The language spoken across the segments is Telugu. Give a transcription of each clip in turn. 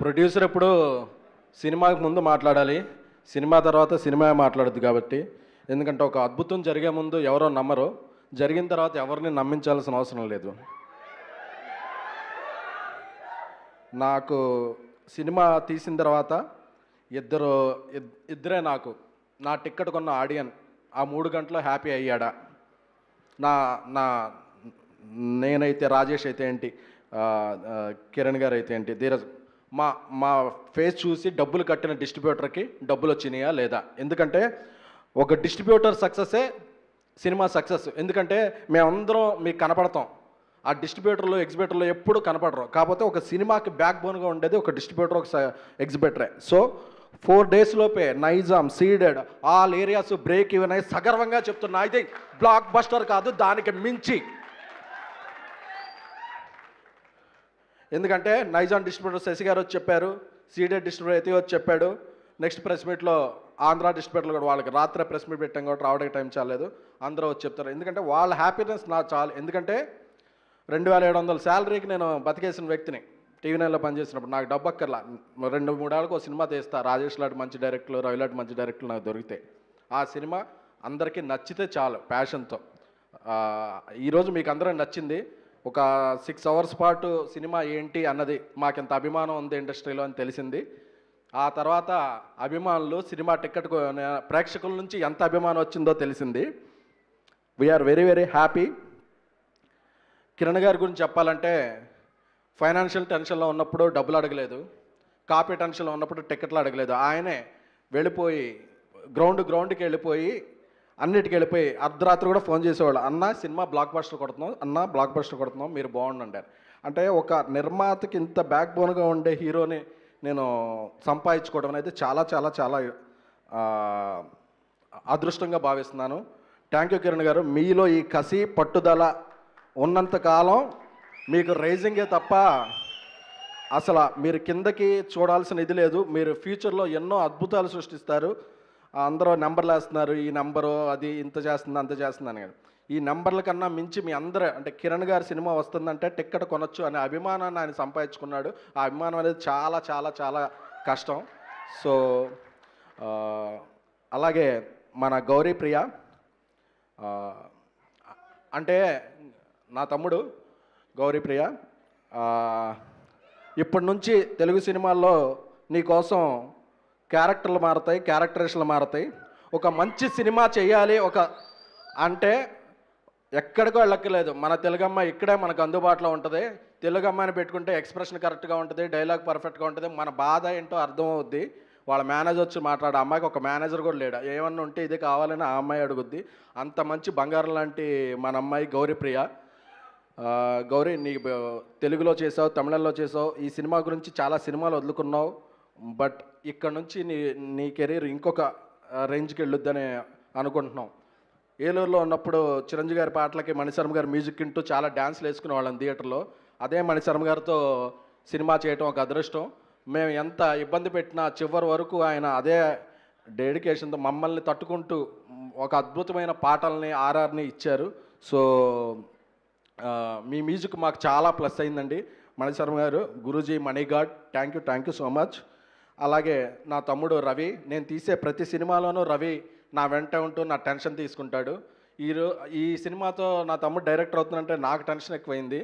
ప్రొడ్యూసర్ ఎప్పుడు సినిమాకి ముందు మాట్లాడాలి, సినిమా తర్వాత సినిమా మాట్లాడుద్ది కాబట్టి. ఎందుకంటే ఒక అద్భుతం జరిగే ముందు ఎవరో నమ్మరు, జరిగిన తర్వాత ఎవరిని నమ్మించాల్సిన అవసరం లేదు. నాకు సినిమా తీసిన తర్వాత ఇద్దరే నాకు నా టిక్కెట్ కొన్న ఆడియన్ ఆ 3 గంటల్లో హ్యాపీ అయ్యాడా. నా నా నేనైతే రాజేష్ అయితే ఏంటి, కిరణ్ గారు అయితే ఏంటి, ధీరజ్ మా మా ఫేస్ చూసి డబ్బులు కట్టిన డిస్ట్రిబ్యూటర్కి డబ్బులు వచ్చినాయా లేదా. ఎందుకంటే ఒక డిస్ట్రిబ్యూటర్ సక్సెస్సే సినిమా సక్సెస్. ఎందుకంటే మేమందరం మీకు కనపడతాం, ఆ డిస్ట్రిబ్యూటర్లు ఎగ్జిబిటర్లు ఎప్పుడు కనపడరు. కాకపోతే ఒక సినిమాకి బ్యాక్ బోన్గా ఉండేది ఒక డిస్ట్రిబ్యూటర్, ఒక ఎగ్జిబిటరే. సో 4 days లోపే Nizam, Ceded all areas break even అయ్యి సగర్వంగా చెప్తున్నా, అయితే బ్లాక్ బస్టర్ కాదు దానికి మించి. ఎందుకంటే నైజాం డిస్ట్రిబ్యూటర్ శశి గారు వచ్చి చెప్పారు, సీడెడ్ డిస్ట్రిబ్యూటర్ అయితే వచ్చి చెప్పాడు. నెక్స్ట్ ప్రెస్ మీట్లో ఆంధ్ర డిస్ట్రిబ్యూటర్లు కూడా వాళ్ళకి రాత్రి ప్రెస్ మీట్ పెట్టాం కాబట్టి రావడానికి టైం చాలేదు, అందరూ వచ్చి చెప్తారు. ఎందుకంటే వాళ్ళ హ్యాపీనెస్ నాకు చాలు. ఎందుకంటే 2700 శాలరీకి నేను బతికేసిన వ్యక్తిని. టీవీ 9లో పనిచేసినప్పుడు నాకు డబ్బు అక్కర్లా, 2-3 ఏళ్ళకి ఒక సినిమా తీస్తా. రాజేష్ లాంటి మంచి డైరెక్టర్లు, రవి లాంటి మంచి డైరెక్టర్లు నాకు దొరికితే ఆ సినిమా అందరికీ నచ్చితే చాలు ప్యాషన్తో. ఈరోజు మీకు అందరూ నచ్చింది. ఒక 6 hours పాటు సినిమా ఏంటి అన్నది మాకెంత అభిమానం ఉంది ఇండస్ట్రీలో అని తెలిసింది. ఆ తర్వాత అభిమానులు సినిమా టికెట్ ప్రేక్షకుల నుంచి ఎంత అభిమానం వచ్చిందో తెలిసింది. We are very very happy. Kiran గారి గురించి చెప్పాలంటే ఫైనాన్షియల్ టెన్షన్లో ఉన్నప్పుడు డబ్బులు అడగలేదు, కాపీ టెన్షన్లో ఉన్నప్పుడు టికెట్లు అడగలేదు. ఆయనే వెళ్ళిపోయి గ్రౌండ్కి వెళ్ళిపోయి అన్నిటికి వెళ్ళిపోయి అర్ధరాత్రి కూడా ఫోన్ చేసేవాళ్ళు, అన్న సినిమా బ్లాక్ బస్టర్ కొడుతున్నాం, అన్న బ్లాక్ బస్టర్ కొడుతున్నాం, మీరు బాగుండండి. అంటే ఒక నిర్మాతకి ఇంత బ్యాక్ బోన్గా ఉండే హీరోని నేను సంపాదించుకోవడం అనేది చాలా చాలా చాలా అదృష్టంగా భావిస్తున్నాను. థ్యాంక్ యూ కిరణ్ గారు. మీలో ఈ కసి పట్టుదల ఉన్నంతకాలం మీకు రైజింగే తప్ప అసలు మీరు కిందకి చూడాల్సిన ఇది లేదు. మీరు ఫ్యూచర్లో ఎన్నో అద్భుతాలు సృష్టిస్తారు. అందరూ నెంబర్లు వేస్తున్నారు, ఈ నెంబరు అది ఇంత చేస్తుంది అంత చేస్తుంది అని. ఈ నెంబర్ల కన్నా మించి మీ అందరూ అంటే కిరణ్ గారి సినిమా వస్తుందంటే టిక్కెట్ కొనొచ్చు అనే అభిమానాన్ని ఆయన సంపాదించుకున్నాడు. ఆ అభిమానం అనేది చాలా చాలా చాలా కష్టం. సో అలాగే మన గౌరీ ప్రియ అంటే నా తమ్ముడు గౌరీ ప్రియ, ఇప్పటి నుంచి తెలుగు సినిమాల్లో నీ కోసం క్యారెక్టర్లు మారుతాయి, క్యారెక్టరేషన్లు మారుతాయి. ఒక మంచి సినిమా చేయాలి ఒక అంటే ఎక్కడికో వెళ్ళక్కర్లేదు, మన తెలుగమ్మ ఇక్కడే మనకు అందుబాటులో ఉంటుంది. తెలుగమ్మని పెట్టుకుంటే ఎక్స్ప్రెషన్ కరెక్ట్గా ఉంటుంది, డైలాగ్ పర్ఫెక్ట్గా ఉంటుంది, మన బాధ ఏంటో అర్థమవుద్ది. వాళ్ళ మేనేజర్ వచ్చి మాట్లాడే అమ్మాయికి ఒక మేనేజర్ కూడా లేడు, ఏమన్నా ఉంటే ఇది కావాలని ఆ అమ్మాయి అడుగుద్ది. అంత మంచి బంగారం లాంటి మన అమ్మాయి గౌరీ ప్రియ. గౌరీ, నీకు తెలుగులో చేసావు, తమిళంలో చేసావు, ఈ సినిమా గురించి చాలా సినిమాలు వదులుకున్నావు. బట్ ఇక్కడ నుంచి నీ కెరీర్ ఇంకొక రేంజ్కి వెళ్ళొద్దని అనుకుంటున్నాం. ఏలూరులో ఉన్నప్పుడు చిరంజీవి గారి పాటలకి మణిశర్మ గారు మ్యూజిక్ వింటూ చాలా డ్యాన్స్లు వేసుకునే వాళ్ళం థియేటర్లో. అదే మణిశర్మ గారితో సినిమా చేయటం ఒక అదృష్టం. మేము ఎంత ఇబ్బంది పెట్టినా చివరి వరకు ఆయన అదే డెడికేషన్తో మమ్మల్ని తట్టుకుంటూ ఒక అద్భుతమైన పాటల్ని ఆర్ఆర్ని ఇచ్చారు. సో మీ మ్యూజిక్ మాకు చాలా ప్లస్ అయిందండి. మణిశర్మ గారు, Guruji, మణిగాడ్, thank you so much. అలాగే నా తమ్ముడు రవి, నేను తీసే ప్రతి సినిమాలోనూ రవి నా వెంట ఉంటూ నా టెన్షన్ తీసుకుంటాడు. ఈ సినిమాతో నా తమ్ముడు డైరెక్టర్ అవుతుందంటే నాకు టెన్షన్ ఎక్కువైంది.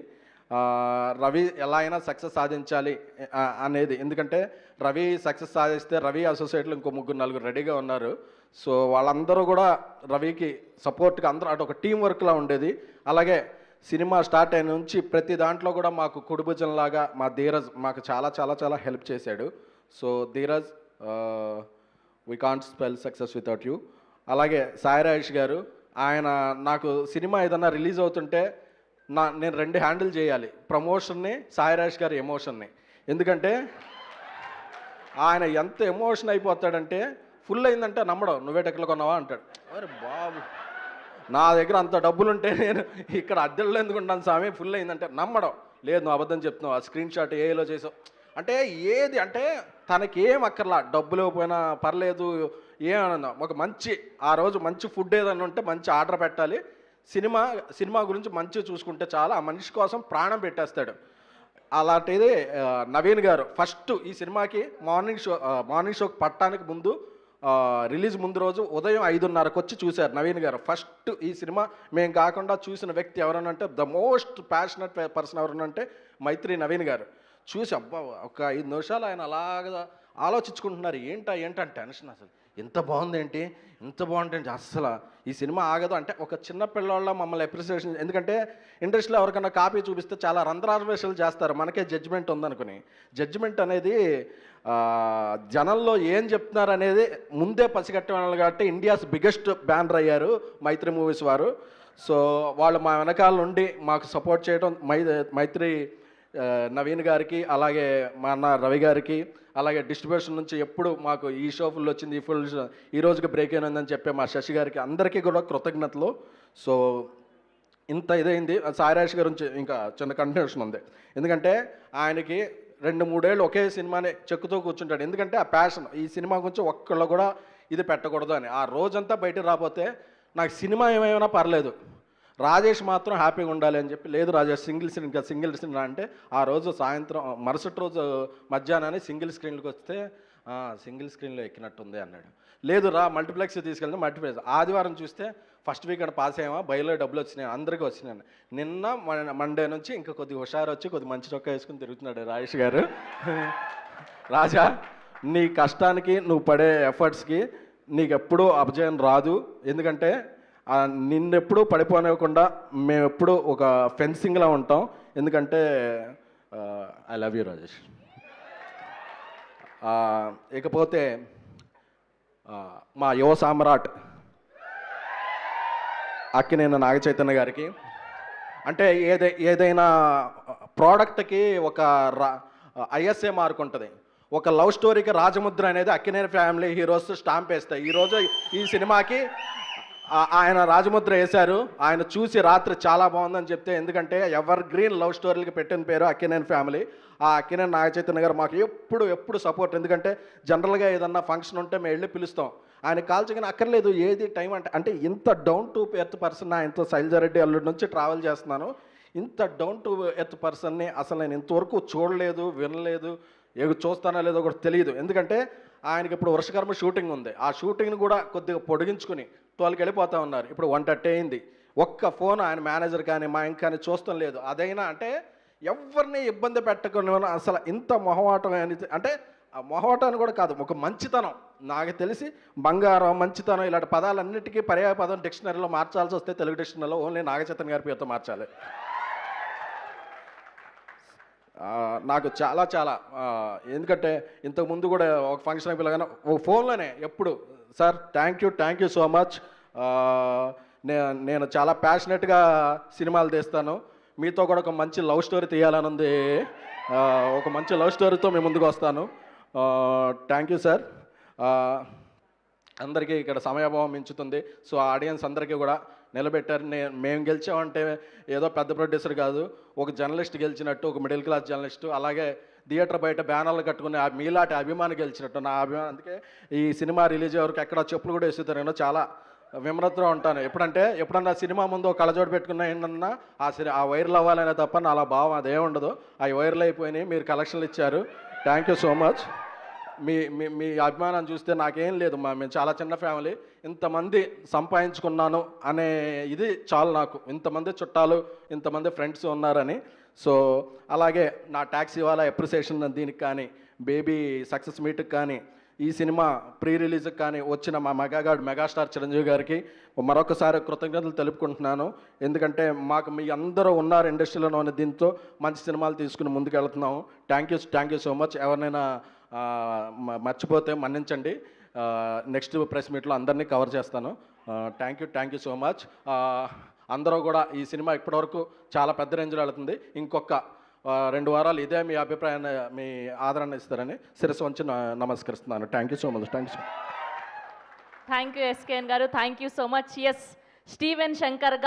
రవి ఎలా అయినా సక్సెస్ సాధించాలి అనేది. ఎందుకంటే రవి సక్సెస్ సాధిస్తే రవి అసోసియేట్లో ఇంకో 3-4 రెడీగా ఉన్నారు. సో వాళ్ళందరూ కూడా రవికి సపోర్ట్గా అందరూ అటు ఒక టీం వర్క్లా ఉండేది. అలాగే సినిమా స్టార్ట్ అయిన నుంచి ప్రతి దాంట్లో కూడా మాకు కుడిభుజంలాగా మా ధీరజ్ మాకు చాలా చాలా చాలా హెల్ప్ చేశాడు. So Dheeraj, we can't spell success without you. అలాగే సాయి రాజేష్ గారు, ఆయన నాకు సినిమా ఏదన్నా రిలీజ్ అవుతుంటే నేను 2 హ్యాండిల్ చేయాలి, ప్రమోషన్ని, సాయి రాజేష్ గారి ఎమోషన్ని. ఎందుకంటే ఆయన ఎంత ఎమోషన్ అయిపోతాడంటే ఫుల్ అయిందంటే నమ్మడం, నువ్వే టెక్లో కొన్నావా అంటాడు. అరే బాబు, నా దగ్గర అంత డబ్బులుంటే నేను ఇక్కడ అద్దెల్లో ఎందుకుంటాను స్వామి, ఫుల్ అయిందంటే నమ్మడం. లేదు నువ్వు అబద్ధం చెప్తున్నావు, ఆ స్క్రీన్ షాట్ ఏలో చేసావు అంటే ఏది అంటే తనకి ఏం అక్కర్లా, డబ్బులు ఇవ్వకపోయినా పర్లేదు, ఏమన్నా ఒక మంచి ఆ రోజు మంచి ఫుడ్ ఏదైనా ఉంటే మంచి ఆర్డర్ పెట్టాలి, సినిమా గురించి మంచిగా చూసుకుంటే చాలా, ఆ మనిషి కోసం ప్రాణం పెట్టేస్తాడు. అలాంటిది నవీన్ గారు ఫస్ట్ ఈ సినిమాకి మార్నింగ్ షోకి పట్టడానికి ముందు రిలీజ్ ముందు రోజు ఉదయం 5:30కి వచ్చి చూశారు నవీన్ గారు. ఫస్ట్ ఈ సినిమా మేము కాకుండా చూసిన వ్యక్తి ఎవరనంటే ద మోస్ట్ ప్యాషనెట్ పర్సన్ ఎవరనంటే మైత్రి నవీన్ గారు. చూసి అబ్బా ఒక 5 నిమిషాలు ఆయన అలాగా ఆలోచించుకుంటున్నారు, ఏంటంటే టెన్షన్, అసలు ఎంత బాగుంది ఏంటి, ఇంత బాగుంటుంది అస్సలు ఈ సినిమా ఆగదు అంటే ఒక చిన్న పిల్లవాళ్ళ మమ్మల్ని అప్రిసియేషన్. ఎందుకంటే ఇండస్ట్రీలో ఎవరికైనా కాపీ చూపిస్తే చాలా రంధ్రాన్వేషణలు చేస్తారు, మనకే జడ్జిమెంట్ ఉందనుకుని. జడ్జిమెంట్ అనేది జనంలో ఏం చెప్తున్నారు అనేది ముందే పసిగట్టేవాళ్ళు కాబట్టి ఇండియాస్ బిగ్గెస్ట్ బ్యానర్ అయ్యారు మైత్రి మూవీస్ వారు. సో వాళ్ళు మా వెనకాల నుండి మాకు సపోర్ట్ చేయడం మైత్రి నవీన్ గారికి, అలాగే మా అన్న రవి గారికి, అలాగే డిస్ట్రిబ్యూషన్ నుంచి ఎప్పుడు మాకు ఈ షో ఫుల్ వచ్చింది, ఈ ఫుల్ ఈ రోజుకి బ్రేక్ అయినందని చెప్పే మా శశి గారికి అందరికీ కూడా కృతజ్ఞతలు. సో ఇంత ఇదైంది. సాయిరాజ్ గారి నుంచి ఇంకా చిన్న కంటిన్యూషన్ ఉంది. ఎందుకంటే ఆయనకి 2-3 ఏళ్ళు ఒకే సినిమాని చెక్కుతూ కూర్చుంటాడు. ఎందుకంటే ఆ ప్యాషన్ ఈ సినిమా గురించి ఒక్కళ్ళు కూడా ఇది పెట్టకూడదు అని. ఆ రోజంతా బయటకు రాకపోతే నాకు సినిమా ఏమైనా పర్లేదు, రాజేష్ మాత్రం హ్యాపీగా ఉండాలి అని చెప్పి, లేదు రాజేష్ సింగిల్ స్క్రీన్ అంటే ఆ రోజు సాయంత్రం మరుసటి రోజు మధ్యాహ్నాన్ని సింగిల్ స్క్రీన్కి వస్తే సింగిల్ స్క్రీన్లో ఎక్కినట్టుంది అన్నాడు. లేదు రా మల్టీప్లెక్స్ తీసుకెళ్తే మల్టీప్లెక్స్. ఆదివారం చూస్తే ఫస్ట్ వీక్ అని పాస్ అయ్యామా, బయలులో డబ్బులు వచ్చినాయి, అందరికీ వచ్చినాయి. నిన్న మండే నుంచి ఇంకా కొద్దిగా హుషారు వచ్చి కొద్ది మంచి చొక్కా వేసుకుని తిరుగుతున్నాడు రాజేష్ గారు. రాజా, నీ కష్టానికి నువ్వు పడే ఎఫర్ట్స్కి నీకు ఎప్పుడూ అపజయం రాదు. ఎందుకంటే నిన్నెప్పుడు పడిపోనివ్వకుండా మేము ఎప్పుడు ఒక ఫెన్సింగ్లా ఉంటాం. ఎందుకంటే ఐ లవ్ యూ రాజేష్. ఇకపోతే మా యువ సామ్రాట్ అక్కినేని నాగచైతన్య గారికి, అంటే ఏదైనా ప్రోడక్ట్కి ఒక ఐఎస్ఏ మార్క్ ఉంటుంది. ఒక లవ్ స్టోరీకి రాజముద్ర అనేది అక్కినేని ఫ్యామిలీ హీరోస్ స్టాంప్ వేస్తాయి. ఈరోజు ఈ సినిమాకి ఆయన రాజముద్ర వేశారు. ఆయన చూసి రాత్రి చాలా బాగుందని చెప్తే, ఎందుకంటే ఎవర్ గ్రీన్ లవ్ స్టోరీలకి పెట్టిన పేరు అక్కినేని ఫ్యామిలీ. ఆ అక్కినేని నాగచైతన్య గారు మాకు ఎప్పుడు సపోర్ట్. ఎందుకంటే జనరల్గా ఏదన్నా ఫంక్షన్ ఉంటే మేము వెళ్ళి పిలుస్తాం, ఆయన కాల్చగానే అక్కర్లేదు ఏది టైం అంటే ఇంత డౌన్ టు ఎర్త్ పర్సన్. ఆయనతో శైలజారెడ్డి అల్లుడి నుంచి ట్రావెల్ చేస్తున్నాను. ఇంత డౌన్ టు ఎర్త్ పర్సన్ని అసలు నేను ఇంతవరకు చూడలేదు, వినలేదు, చూస్తానో లేదో కూడా తెలియదు. ఎందుకంటే ఆయనకి ఇప్పుడు వర్షకర్మ షూటింగ్ ఉంది. ఆ షూటింగ్ని కూడా కొద్దిగా పొడిగించుకుని 12కి వెళ్ళిపోతూ ఉన్నారు. ఇప్పుడు 1:30 అయింది. ఒక్క ఫోన్ ఆయన మేనేజర్ కానీ మా ఇంక కానీ చూస్తాం లేదు. అదైనా అంటే ఎవరిని ఇబ్బంది పెట్టకుండా అసలు ఇంత మొహమాటం అంటే ఆ మొహమాటాన్ని కూడా కాదు, ఒక మంచితనం. నాకు తెలిసి బంగారం, మంచితనం ఇలాంటి పదాలన్నిటికీ పర్యాయ పదం డిక్షనరీలో మార్చాల్సి వస్తే తెలుగు డిక్షనరీలో ఓన్లీ నాగచైతన్య గారి పేరుతో మార్చాలి. నాకు చాలా ఎందుకంటే ఇంతకుముందు కూడా ఒక ఫంక్షన్ అయిపోయినా ఒక ఫోన్లోనే ఎప్పుడు sir thank you so much, నేను చాలా ప్యాషనెట్గా సినిమాలు తీస్తాను, మీతో కూడా ఒక మంచి లవ్ స్టోరీ తీయాలని ఉంది, ఒక మంచి లవ్ స్టోరీతో మేము ముందుకు వస్తాను, థ్యాంక్ యూ సార్. అందరికీ ఇక్కడ సమయాభావం మించుతుంది. సో ఆడియన్స్ అందరికీ కూడా నిలబెట్టారు. మేము గెలిచామంటే ఏదో పెద్ద ప్రొడ్యూసర్ కాదు, ఒక జర్నలిస్ట్ గెలిచినట్టు, ఒక మిడిల్ క్లాస్ జర్నలిస్టు, అలాగే థియేటర్ బయట బ్యానర్లు కట్టుకునే మీలాంటి అభిమాని గెలిచినట్టు నా అభిమానం. అందుకే ఈ సినిమా రిలీజ్ అయ్యే వరకు ఎక్కడ చెప్పులు కూడా వేసుతారు. నేను చాలా విమర్శతో ఉంటాను. ఎప్పుడన్నా సినిమా ముందు ఒక కళ్ళజోడు పెట్టుకున్నా ఏంటన్నా ఆ వైరల్ అవ్వాలనే తప్ప నా అలా భావం అదే ఉండదు. ఆ వైరల్ అయిపోయినాయి, మీరు కలెక్షన్లు ఇచ్చారు, థ్యాంక్ యూ సో మచ్. మీ అభిమానం చూస్తే నాకేం లేదు, మేము చాలా చిన్న ఫ్యామిలీ, ఇంతమంది సంపాదించుకున్నాను అనే ఇది చాలు నాకు, ఇంతమంది చుట్టాలు, ఇంతమంది ఫ్రెండ్స్ ఉన్నారని. సో అలాగే నా ట్యాక్సీ వాళ్ళ అప్రిసియేషన్ దీనికి కానీ, బేబీ సక్సెస్ మీట్కి కానీ, ఈ సినిమా ప్రీ రిలీజ్కి కానీ వచ్చిన మా మెగాస్టార్ చిరంజీవి గారికి మరొకసారి కృతజ్ఞతలు తెలుపుకుంటున్నాను. ఎందుకంటే మాకు మీ అందరూ ఉన్నారు ఇండస్ట్రీలోనే, దీంతో మంచి సినిమాలు తీసుకుని ముందుకు వెళ్తున్నాము. Thank you so much. ఎవరినైనా మర్చిపోతే మన్నించండి. నెక్స్ట్ ప్రెస్ మీట్లో అందరినీ కవర్ చేస్తాను. Thank you so much. అందరూ కూడా ఈ సినిమా ఇప్పటివరకు చాలా పెద్ద రేంజ్లో వెళుతుంది. ఇంకొక 2 వారాలు ఇదే మీ అభిప్రాయాన్ని, మీ ఆదరణ ఇస్తారని శిరస్సు వంచి నమస్కరిస్తున్నాను. Thank you so much. Thank you SKN గారు, thank you so much. Yes, Steven Shankar గారు.